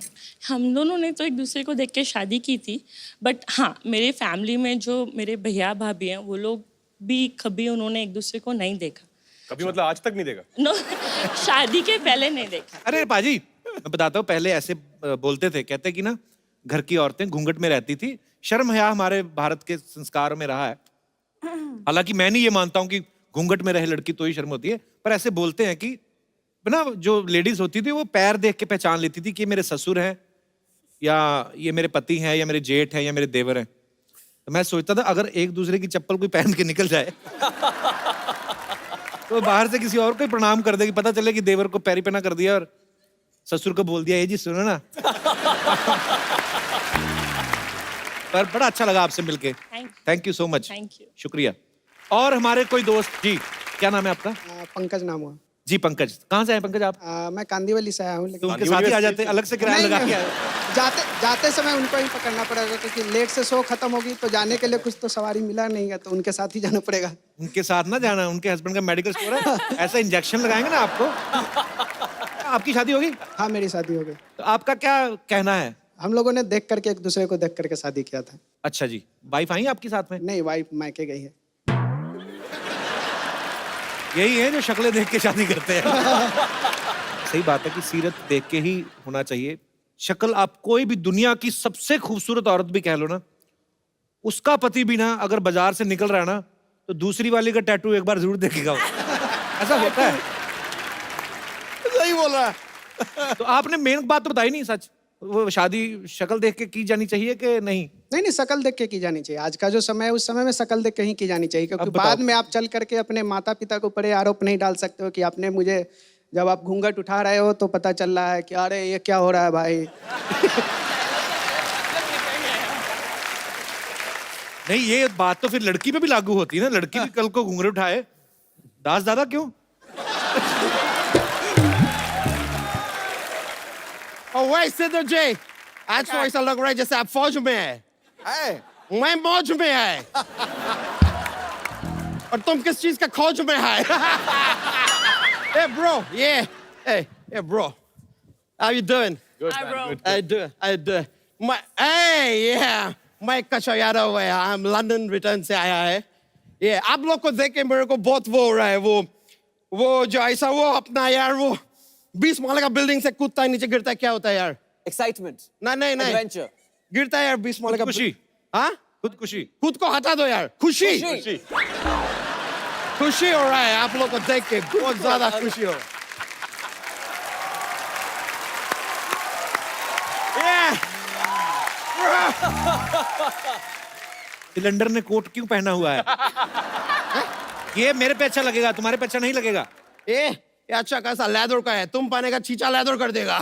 हम दोनों ने तो एक दूसरे को देख के शादी की थी, बट हाँ मेरे फैमिली में जो मेरे भैया भाभी हैं वो लोग भी कभी उन्होंने एक दूसरे को नहीं देखा। कभी मतलब आज तक नहीं देखा? नो शादी के पहले नहीं देखा। अरे पाजी, मैं बताता हूँ, पहले ऐसे बोलते थे, कहते कि ना घर की औरतें घूंघट में रहती थी, शर्म हया हमारे भारत के संस्कार में रहा है। हालांकि मैं नहीं ये मानता हूँ कि घूंघट में रहे लड़की तो ही शर्म होती है, पर ऐसे बोलते हैं कि ना जो लेडीज होती थी वो पैर देख के पहचान लेती थी कि मेरे ससुर हैं या ये मेरे पति हैं या मेरे जेठ हैं या मेरे देवर हैं। तो मैं सोचता था अगर एक दूसरे की चप्पल कोई पहन के निकल जाए तो बाहर से किसी और को ही प्रणाम कर दे कि पता चले कि देवर को पैरी पहना कर दिया और ससुर को बोल दिया ये जी सुनो ना। पर बड़ा अच्छा लगा आपसे मिलके, thank you so much. Thank you. शुक्रिया। और हमारे कोई दोस्त जी, क्या नाम है आपका? पंकज नाम हुआ। जी पंकज, कहाँ से आए पंकज आप? मैं कांदीवली से आया हूँ, तो लेकिन उनके साथ ही आ जाते, अलग से किराया नहीं, लगा के नहीं, आए? जाते समय उनको ही पकड़ना पड़ेगा क्योंकि लेट से शो खत्म होगी तो जाने के लिए कुछ तो सवारी मिला नहीं है, तो उनके साथ ही जाना पड़ेगा। उनके साथ ना जाना, उनके हस्बैंड का मेडिकल स्टोर है, ऐसा इंजेक्शन लगाएंगे ना आपको। आपकी शादी होगी? हाँ मेरी शादी हो गई। तो आपका क्या कहना है? हम लोगों ने देख करके एक दूसरे को देख करके शादी किया था। अच्छा जी, वाइफ आई आपकी साथ में? नहीं, वाइफ मायके गई है। यही है जो शक्लें देख के शादी करते हैं। सही बात है कि सीरत देख के ही होना चाहिए। शक्ल आप कोई भी दुनिया की सबसे खूबसूरत औरत भी कह लो ना, उसका पति भी ना अगर बाजार से निकल रहा है ना तो दूसरी वाली का टैटू एक बार जरूर देखेगा। ऐसा होता है। सही बोल रहा है। तो आपने मेन बात तो बताई नहीं, सच वो शादी शक्ल देख के की जानी चाहिए कि नहीं? नहीं, शक्ल देख के की जानी चाहिए। आज का जो समय है उस समय में शक्ल देख के ही की जानी चाहिए, क्योंकि अब बताओ। बाद में आप चल करके अपने माता पिता को बड़े आरोप नहीं डाल सकते हो कि आपने मुझे, जब आप घूंघट उठा रहे हो तो पता चल रहा है कि अरे ये क्या हो रहा है भाई। नहीं, ये बात तो फिर लड़की पे भी लागू होती है ना, लड़की भी कल को घूंघट उठाए, दास दादा क्यों? और वैसे तो जय आज तो ऐसा लग रहा है जैसे आप फौज में है। मैं मौज में है और तुम किस चीज का खोज में है? Hey bro, yeah. Hey bro. How you doing? Good, Hi, man, bro. good. How you doing? Hey, yeah. मैं कशो यादव है, हम लंदन रिटर्न से आया है। ये आप लोग को देख के मेरे को बहुत वो हो रहा है, वो जो ऐसा वो अपना यार वो 20 माले का बिल्डिंग से कूदता है नीचे गिरता है, क्या होता है यार? एक्साइटमेंट, नहीं एडवेंचर, गिरता है यार 20 माले का। खुदकुशी। हाँ, खुदकुशी। खुद को हटा दो यार, खुशी खुशी हो रहा है आप लोग को देख के, बहुत ज्यादा खुशी हो रहा है। सिलेंडर ने कोट क्यों पहना हुआ है? ये मेरे पे अच्छा लगेगा, तुम्हारे पे अच्छा नहीं लगेगा। ये अच्छा कैसा लेदर का है, तुम पाने का चीचा लेदर कर देगा।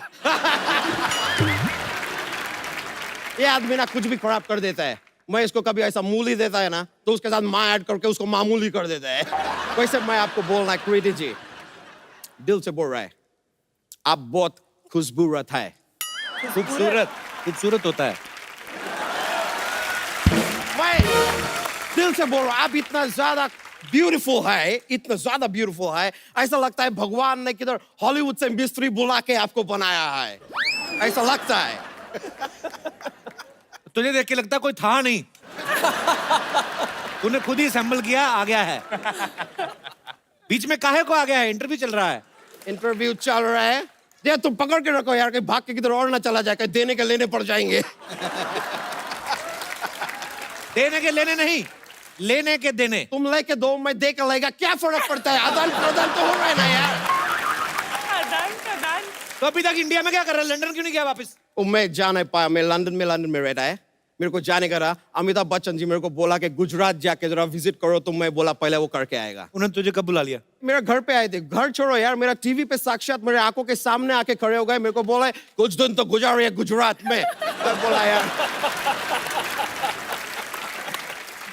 ये आदमी ना कुछ भी खराब कर देता है। मैं इसको कभी ऐसा मूली देता है ना तो उसके साथ माँ ऐड करके उसको मामूली कर देता है। वैसे मैं आपको बोलना है कृति जी, दिल से बोल रहा है, आप बहुत खुशबूरत है। खूबसूरत होता है। मैं दिल से बोल रहा हूँ, आप इतना ज्यादा ब्यूटीफुल है, इतना ज्यादा ब्यूटीफुल है, ऐसा लगता है भगवान ने किधर हॉलीवुड से मिस्त्री बुला के आपको बनाया है, ऐसा लगता है। तुझे देख के लगता कोई था नहीं। तूने खुद ही असेंबल किया, आ गया है। बीच में काहे को आ गया है? इंटरव्यू चल रहा है। इंटरव्यू चल रहा है, ये तुम पकड़ के रखो यार, कहीं भाग के किधर और ना चला जाए, कहीं देने के लेने पड़ जाएंगे। देने के लेने नहीं, लेने के देने। तुम लेके दो, मैं दे के लेगा, क्या फर्क पड़ता है? आदान प्रदान तो हो रहा है ना यार। आदान प्रदान। तो अभी तक इंडिया में क्या कर रहा है? लंदन क्यों नहीं गया वापस? मैं जा नहीं पाया, मैं लंदन में रहता है, मेरे को जाने का रहा। अमिताभ बच्चन जी मेरे को बोला कि गुजरात जाके जरा विजिट करो, तो मैं बोला पहले वो करके आएगा। उन्होंने तुझे कब बुला लिया? मेरे घर पे आए थे। घर छोड़ो यार, मेरा टीवी पे साक्षात मेरे आंखों के सामने आके खड़े हो गए, मेरे को बोला कुछ दिन तो गुजारे गुजरात में। मैं बोला यार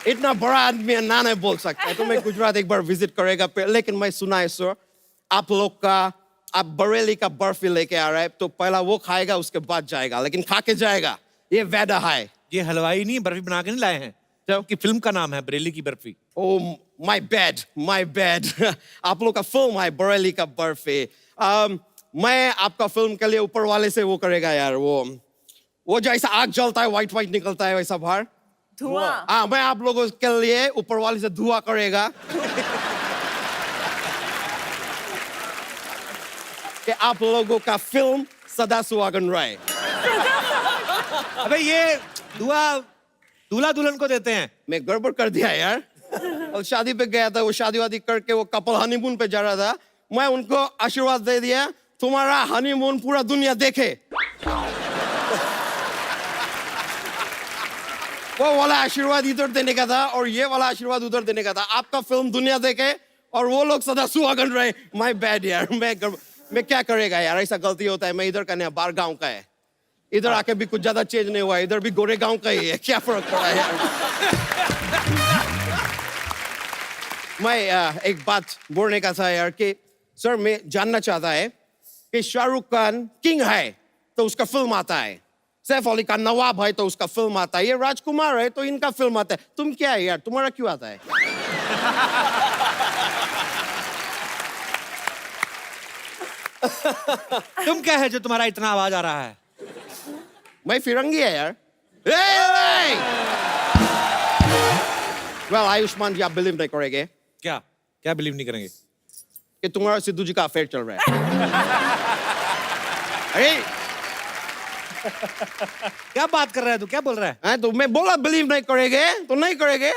इतना बड़ा आदमी है, ना नहीं बोल सकता, तो मैं गुजरात एक बार विजिट करेगा। लेकिन मैं सुना है सर, आप लोग का, आप बरेली का बर्फी लेके आ रहे हैं, तो पहला वो खाएगा उसके बाद जाएगा, लेकिन खा के जाएगा, ये वादा है। ये हलवाई नहीं, बर्फी बना के नहीं लाए हैं। कि फिल्म का नाम है बरेली की बर्फी। Oh, my bad. आप लोग का फिल्म है बरेली का बर्फी। मैं आपका फिल्म के लिए ऊपर वाले से वो करेगा यार, वो जो ऐसा आग जलता है, व्हाइट निकलता है वैसा बाहर, धुआं। हाँ, मैं आप लोगों के लिए ऊपर वाले से धुआं करेगा कि आप लोगों का फिल्म सदा सुहागन रहे। अबे ये दूल्हा दुल्हन को देते हैं। मैं गड़बड़ कर दिया यार। और शादी पे गया था, वो शादी वादी करके वो कपल हनीमून पे जा रहा था, मैं उनको आशीर्वाद दे दिया, तुम्हारा हनीमून पूरा दुनिया देखे। वो वाला आशीर्वाद इधर देने का था और ये वाला आशीर्वाद उधर देने का था। आपका फिल्म दुनिया देखे और वो लोग सदा सुहागन रहे। माय बैड यार, मैं क्या करेगा यार, ऐसा गलती होता है। मैं इधर का नहीं, बाहर गांव का है, इधर आके भी कुछ ज्यादा चेंज नहीं हुआ, इधर भी गोरे गांव का ही है, क्या फर्क पड़ा है यार। मैं एक बात बोलने का था यार कि सर, मैं जानना चाहता है कि शाहरुख खान किंग है तो उसका फिल्म आता है, सैफ अली खान नवाब है तो उसका फिल्म आता है, ये राजकुमार है तो इनका फिल्म आता है, तुम क्या है यार, तुम्हारा क्यों आता है? तुम क्या है जो तुम्हारा इतना आवाज आ रहा है? मैं फिरंगी है यार। वेल आयुष्मान जी, आप बिलीव नहीं करेंगे। क्या बिलीव नहीं करेंगे? कि तुम्हारा सिद्धू जी का अफेयर चल रहा है। अरे क्या बात कर रहा है तू? क्या बोल रहा है? तो मैं बोला बिलीव नहीं करेंगे तो नहीं करेंगे।